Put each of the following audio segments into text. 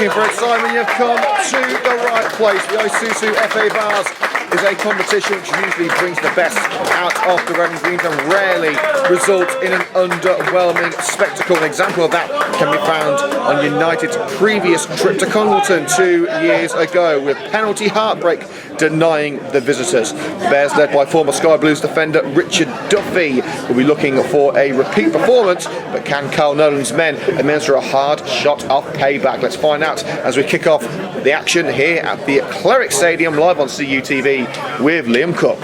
looking for excitement, you've come to the right place. The Isuzu FA Vase is a competition which usually brings the best out of the red and greens and rarely results in an underwhelming spectacle. An example of that can be found on United's previous trip to Congleton 2 years ago, with penalty heartbreak denying the visitors. The Bears, led by former Sky Blues defender Richard Duffy, will be looking for a repeat performance, but can Carl Nolan's men administer a hard shot of payback? Let's find out as we kick off the action here at the Cleric Stadium, live on CUTV with Liam Cook.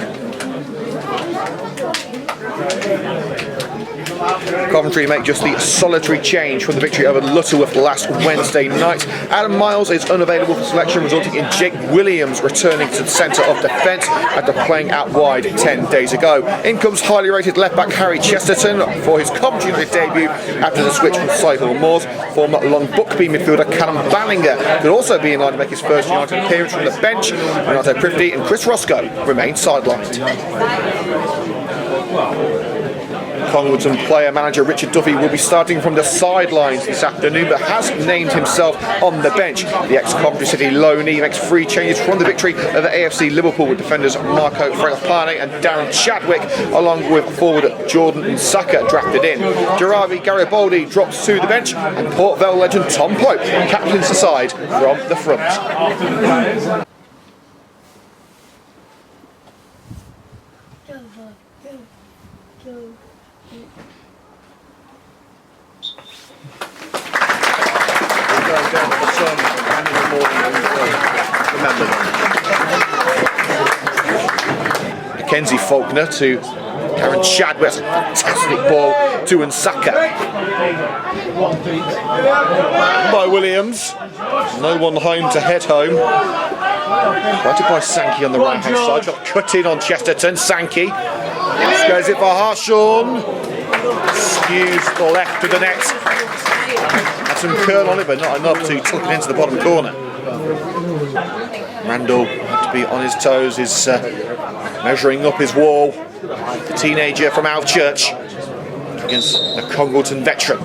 Coventry make just the solitary change from the victory over Lutterworth last Wednesday night. Adam Miles is unavailable for selection, resulting in Jake Williams returning to the centre of defence after playing out wide 10 days ago. In comes highly rated left-back Harry Chesterton for his Coventry United debut after the switch from Syhill Moors. Former Long Buckby midfielder Callum Ballinger could also be in line to make his first United appearance from the bench. Renato Prifty and Chris Roscoe remain sidelined. Congleton player-manager Richard Duffy will be starting from the sidelines this afternoon, but has named himself on the bench. The ex-Coventry City loanee makes 3 changes from the victory over AFC Liverpool, with defenders Marco Fragapane and Darren Chadwick, along with forward Jordan Nsaka drafted in. Jaravi Garibaldi drops to the bench, and Port Vale legend Tom Pope captains the side from the front. Mackenzie Faulkner to Darren Chadwick, fantastic ball to Nsaka. By Williams, no one home to head home. Righted by Sankey on the right hand side, got cut in on Chesterton. Sankey goes it for Harshorn, skews the left to the net. Had some curl on it, but not enough to tuck it into the bottom corner. Randall had to be on his toes, is measuring up his wall. The teenager from Alchurch against the Congleton veteran.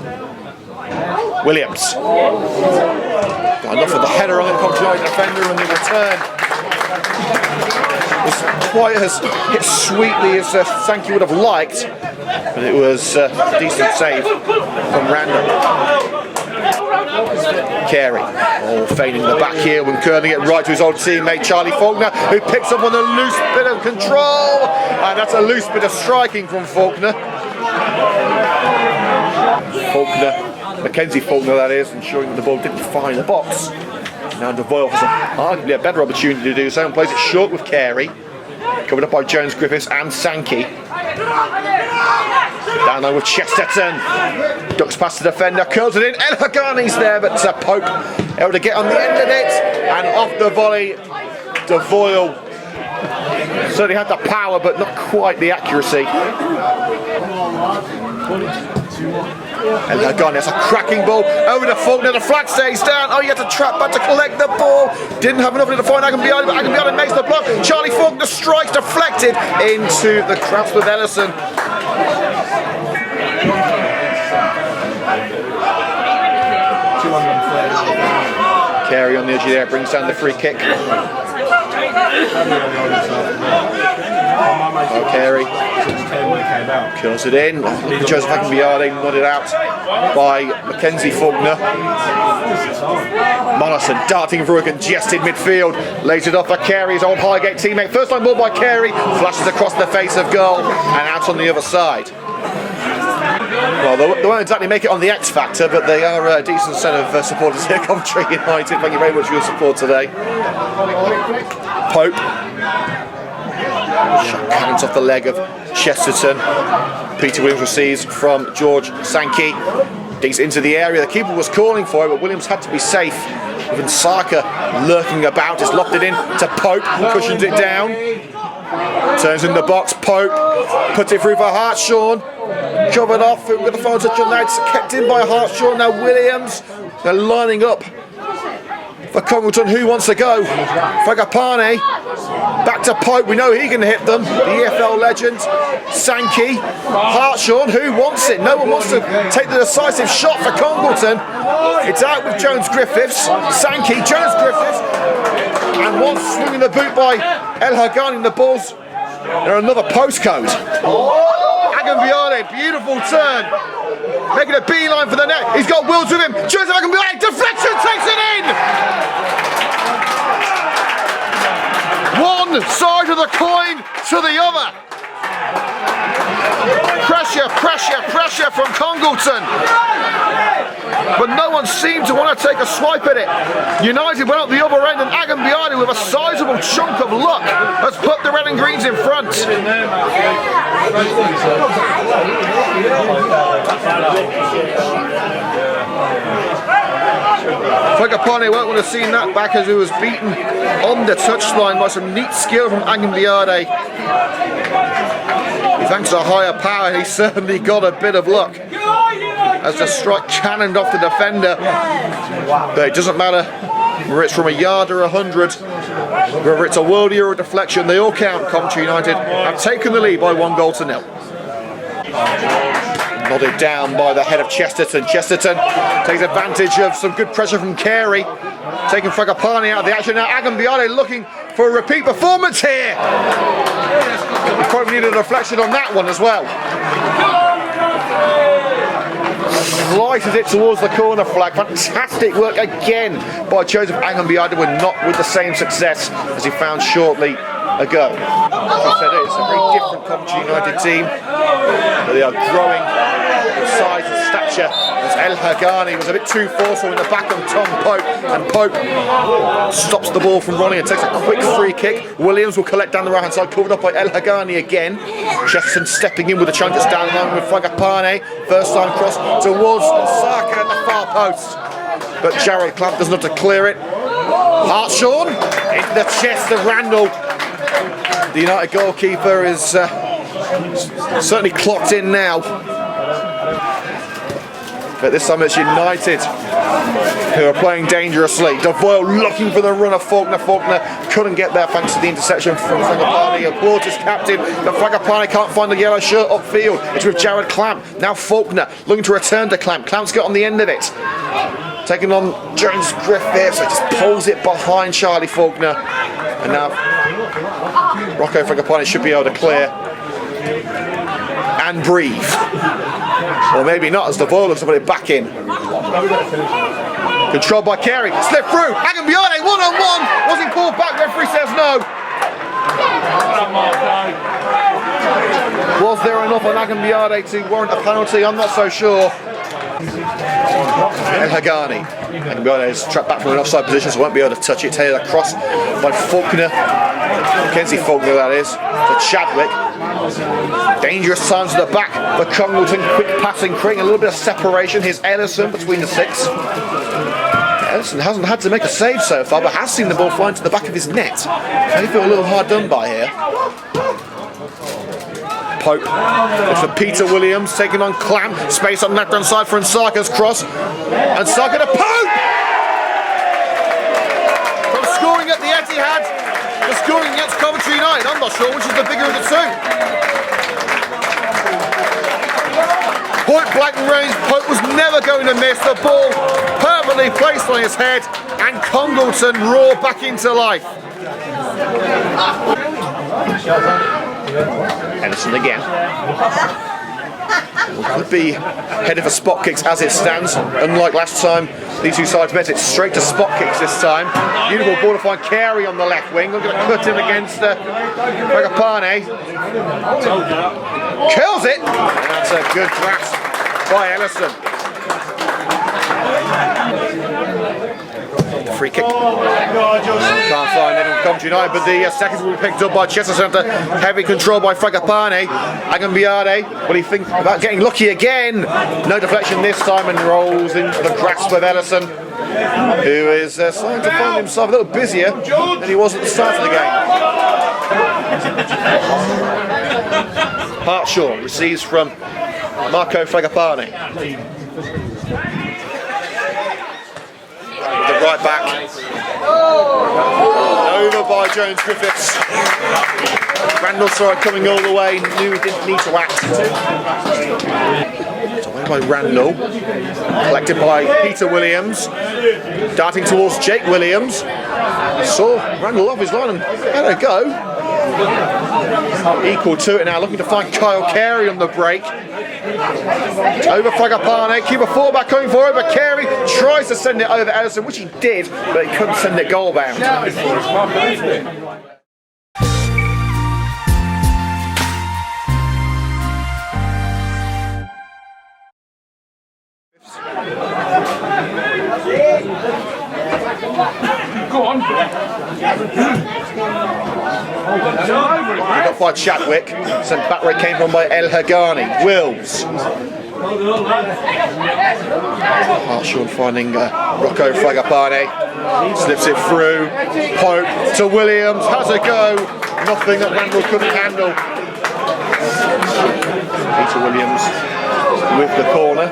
Williams. Got enough of the header on the Coventry defender, and the return was quite as hit sweetly as Sankey would have liked, but it was a decent save from Randall. Carey, feigning the back heel and curling it right to his old teammate Charlie Faulkner, who picks up on a loose bit of control, and that's a loose bit of striking from Faulkner. Mackenzie Faulkner that is, ensuring that the ball didn't find the box. Now Devoyle has arguably a better opportunity to do so and plays it short with Carey, covered up by Jones, Griffiths and Sankey. Down low with Chesterton, ducks past the defender, curls it in. El Hagani's there, but Pope able to get on the end of it, and off the volley. Devoyle certainly had the power, but not quite the accuracy. El Hagani, that's a cracking ball over to Faulkner. The flag stays down. Oh, you had to trap back to collect the ball. Didn't have enough to find Agenbiade, but Agenbiade makes the block. Charlie Faulkner strikes, deflected into the craps with Ellison. Carey on the edge of there brings down the free kick. Carey curls it in. Joseph Agenbiade nodded out by Mackenzie Faulkner. Mollison darting through a congested midfield, lays it off for Carey's old Highgate teammate. First time ball by Carey, flashes across the face of goal and out on the other side. Well, they won't exactly make it on the X Factor, but they are a decent set of supporters here, Coventry United. Thank you very much for your support today. Pope. Shot cannons off the leg of Chesterton. Peter Williams receives from George Sankey. Digs into the area. The keeper was calling for it, but Williams had to be safe. With Nsaka lurking about, just locked it in to Pope, cushions it down. Turns in the box, Pope puts it through for Hartshorn. Covered off, we've got the final touch on that. It's kept in by Hartshorn. Now Williams, they're lining up for Congleton. Who wants to go? Fragapane, back back to Pope. We know he can hit them. The EFL legend, Sankey. Hartshorn, who wants it? No one wants to take the decisive shot for Congleton. It's out with Jones-Griffiths. Sankey, Jones-Griffiths. And one swinging the boot by El Hagani. The ball's in another postcode. Agambiade, beautiful turn. Making a beeline for the net. He's got Wills with him. Joseph Agambiade, deflection, takes it in! One side of the coin to the other. Pressure, pressure, pressure from Congleton. But no one seemed to want to take a swipe at it. United went up the other end, and Agambiade, with a sizable chunk of luck, has put the red and greens in front. Fagapane won't want to see that back, as he was beaten on the touchline by some neat skill from Agambiade. Thanks to higher power, he certainly got a bit of luck as the strike cannoned off the defender. But it doesn't matter whether it's from a yard or 100, whether it's a worldie or a deflection, they all count. Coventry United have taken the lead by 1-0. Nodded down by the head of Chesterton. Chesterton takes advantage of some good pressure from Carey, taking Fagapane out of the action. Now Agambiade looking for a repeat performance here. We probably needed a deflection on that one as well. Slices it towards the corner flag. Fantastic work again by Joseph Agambiade, but not with the same success as he found shortly ago. As I said, it's a very different Coventry United team, but they are growing in size and stature, as El Hagani was a bit too forceful in the back on Tom Pope, and Pope stops the ball from running and takes a quick free kick. Williams will collect down the right hand side, covered up by El Hagani again. Chesterton stepping in with a chunk that's down the line with Fagapane. First time cross towards Saka at the far post, but Jared Clamp doesn't have to clear it. Hartshorn into the chest of Randall. The United goalkeeper is certainly clocked in now. But this time it's United who are playing dangerously. Devoyle looking for the run of Faulkner. Faulkner couldn't get there thanks to the interception from Fagapane, a Porter's captain. But Fagapane can't find the yellow shirt upfield. It's with Jared Clamp. Now Faulkner looking to return to Clamp. Clamp's got on the end of it. Taking on Jones-Griffiths, so just pulls it behind Charlie Faulkner. And now Rocco Fagapane should be able to clear and breathe. Or maybe not, as the ball looks to put it back in. Controlled by Carey, slipped through. Agambiade, one-on-one. Was he pulled back? Referee says no. Was there enough on Agambiade to warrant a penalty? I'm not so sure. El Hagani. Agambiade is trapped back from an offside position, so won't be able to touch it. Taylor cross by Faulkner. Mackenzie Faulkner, that is, to Chadwick. Dangerous times at the back for Congleton. Quick passing, creating a little bit of separation. Here's Ellison between the six. Ellison hasn't had to make a save so far, but has seen the ball flying to the back of his net. I feel a little hard done by here. Pope. It's for Peter Williams, taking on Clamp. Space on left hand side for Nsaka's cross. And Nsaka to Pope! From scoring at the Etihad to scoring against Coventry United. I'm not sure which is the bigger of the two. Point blank range, Pope was never going to miss. The ball perfectly placed on his head, and Congleton roared back into life. Ellison again. Could be headed for spot kicks as it stands. Unlike last time, these two sides met. It's straight to spot kicks this time. Beautiful ball to find Carey on the left wing. Looking to cut him against Fagapane. Kills it. And that's a good grasp by Ellison. The free kick. Can't find anyone from Coventry United, but the seconds will be picked up by Chesterton. Heavy control by Fagapane. Agambiade, will he think about getting lucky again? No deflection this time, and rolls into the grasp of Ellison, who is starting to find himself a little busier than he was at the start of the game. Hartshorn receives from Marco Fagapane. The right back. No over by Jones Griffiths. Randall saw it coming all the way, knew he didn't need to act. So away by Randall, collected by Peter Williams, darting towards Jake Williams. He saw Randall off his line and had a go. Equal to it now, looking to find Kyle Carey on the break. Over Fragapane, keep a fullback coming forward, but Carey tries to send it over Ellison, which he did, but he couldn't send it goal bound. Go on. Up by Chadwick, sent back where it came from by El Hagani. Wills. Hartshaw finding Rocco Fragapane. Slips it through. Pope to Williams. Has a go. Nothing that Randall couldn't handle. Peter Williams with the corner.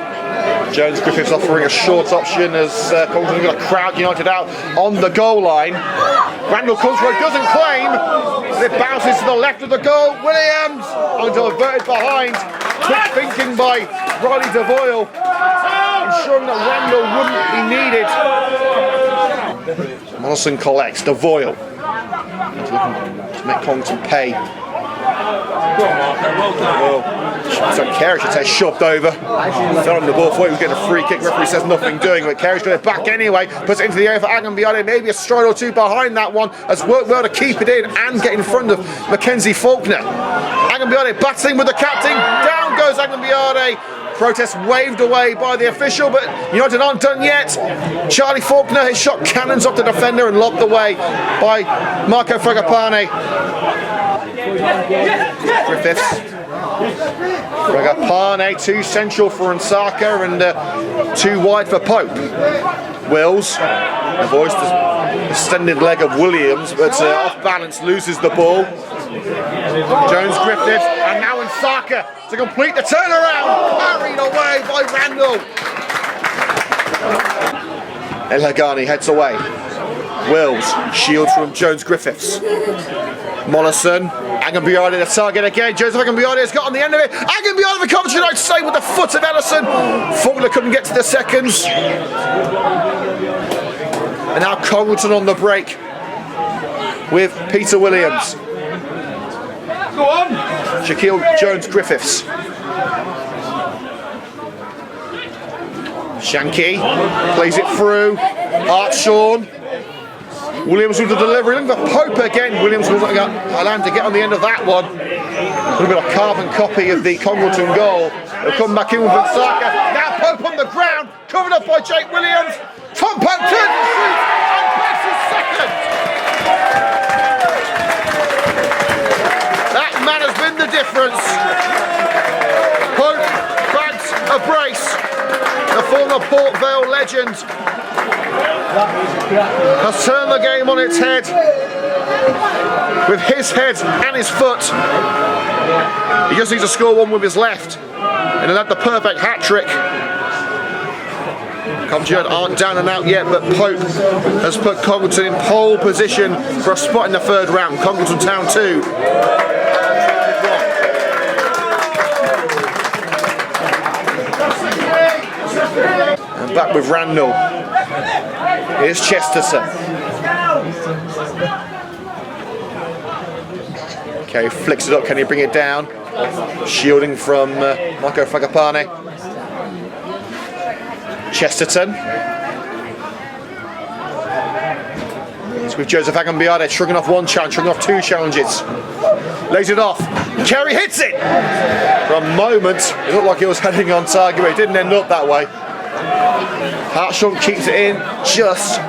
Jones Griffiths offering a short option as Congleton got a crowd united out on the goal line. Randall comes for it, doesn't claim. It bounces to the left of the goal. Williams diverted behind. Quick thinking by Riley DeVoyle, ensuring that Randall wouldn't be needed. Morrison collects. DeVoyle looking to make Congleton pay. So Carey should say shoved over. Fell on the ball, thought he was getting a free kick. Referee says nothing doing, but Carey's got it back anyway. Puts it into the air for Agambiade. Maybe a stride or two behind that one. Has worked well to keep it in and get in front of Mackenzie Faulkner. Agambiade battling with the captain. Down goes Agambiade. Protest waved away by the official, but United aren't done yet. Charlie Faulkner, his shot cannons off the defender and lobbed away by Marco Fragapane. Griffiths. Fragapane, too central for Nsaka and too wide for Pope. Wills, the voice, the extended leg of Williams, but off balance, loses the ball. Jones Griffiths, and now Nsaka to complete the turnaround, carried away by Randall. El Hagani heads away. Wills shields from Jones Griffiths. Mollison, Agambiade the target again. Joseph Agambiade has got on the end of it. Agambiade for Coventry, I'd say, with the foot of Ellison. Faulkner couldn't get to the seconds. And now Congleton on the break with Peter Williams. Go on. Shaquille Jones Griffiths. Shanky plays it through. Hartshaw. Williams with the delivery. Looking for Pope again. Williams wasn't allowed to get on the end of that one. A little bit of carbon copy of the Congleton goal. They'll come back in with Nsaka. Now Pope on the ground, covered up by Jake Williams. Tom Pope turns the shoot and passes second. That man has been the difference. Pope bags a brace. The former Port Vale legend has turned the game on its head with his head and his foot. He just needs to score one with his left and he'll have the perfect hat-trick. Coventry aren't down and out yet, but Pope has put Congleton in pole position for a spot in the third round. Congleton Town 2. And back with Randall. Here's Chesterton. Okay, flicks it up. Can he bring it down? Shielding from Marco Fragapane. Chesterton. It's with Joseph Agambiade, shrugging off one challenge, shrugging off two challenges. Lays it off. Carey hits it! For a moment, it looked like it was heading on target, but it didn't end up that way. Hartshaw keeps it in, just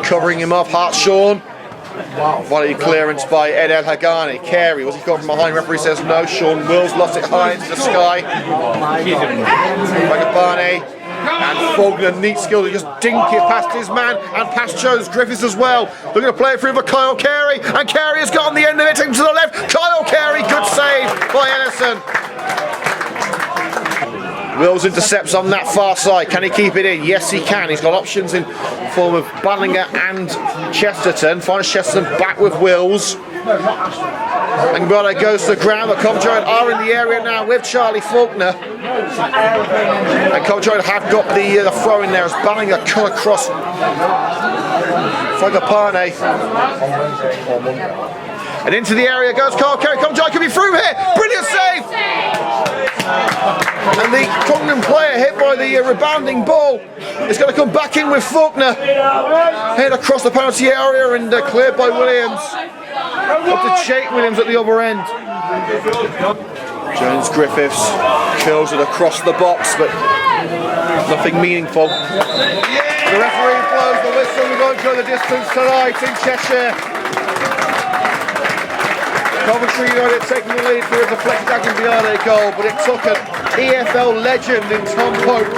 covering him off. Hartshaw. Volley clearance by Ed El Hagani. Carey, was he gone from behind? Referee says no. Sean Wills lost it high into the sky. Fragapane and Faulkner, neat skill to just dink it past his man and past Jones Griffiths as well. Looking to play it through for Kyle Carey, and Carey has got on the end of it, taken to the left. Kyle Carey, good save by Ellison. Wills intercepts on that far side. Can he keep it in? Yes, he can. He's got options in form of Ballinger and Chesterton. Finds Chesterton back with Wills. And Brother goes to the ground, but Coventry are in the area now with Charlie Faulkner. And Coventry have got the throw in there as Ballinger cut across Fagapane. And into the area goes Carl Carey. Coventry could be through here. Brilliant save! And the Congleton player hit by the rebounding ball is going to come back in with Faulkner. Head across the penalty area and cleared by Williams. Up to Jake Williams at the other end. Jones Griffiths curls it across the box, but nothing meaningful. The referee blows the whistle. We won't go the distance tonight in Cheshire. Coventry United taking the lead for a deflected Agambiade goal, but it took an EFL legend in Tom Pope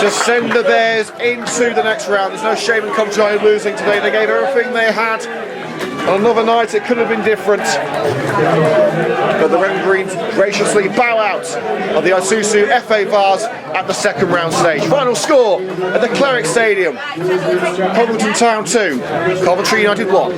to send the Bears into the next round. There's no shame in Coventry losing today. They gave everything they had. On another night it could have been different, but the Red and Greens graciously bow out of the Isuzu FA Vase at the second round stage. Final score at the Cleric Stadium: Congleton Town 2, Coventry United 1.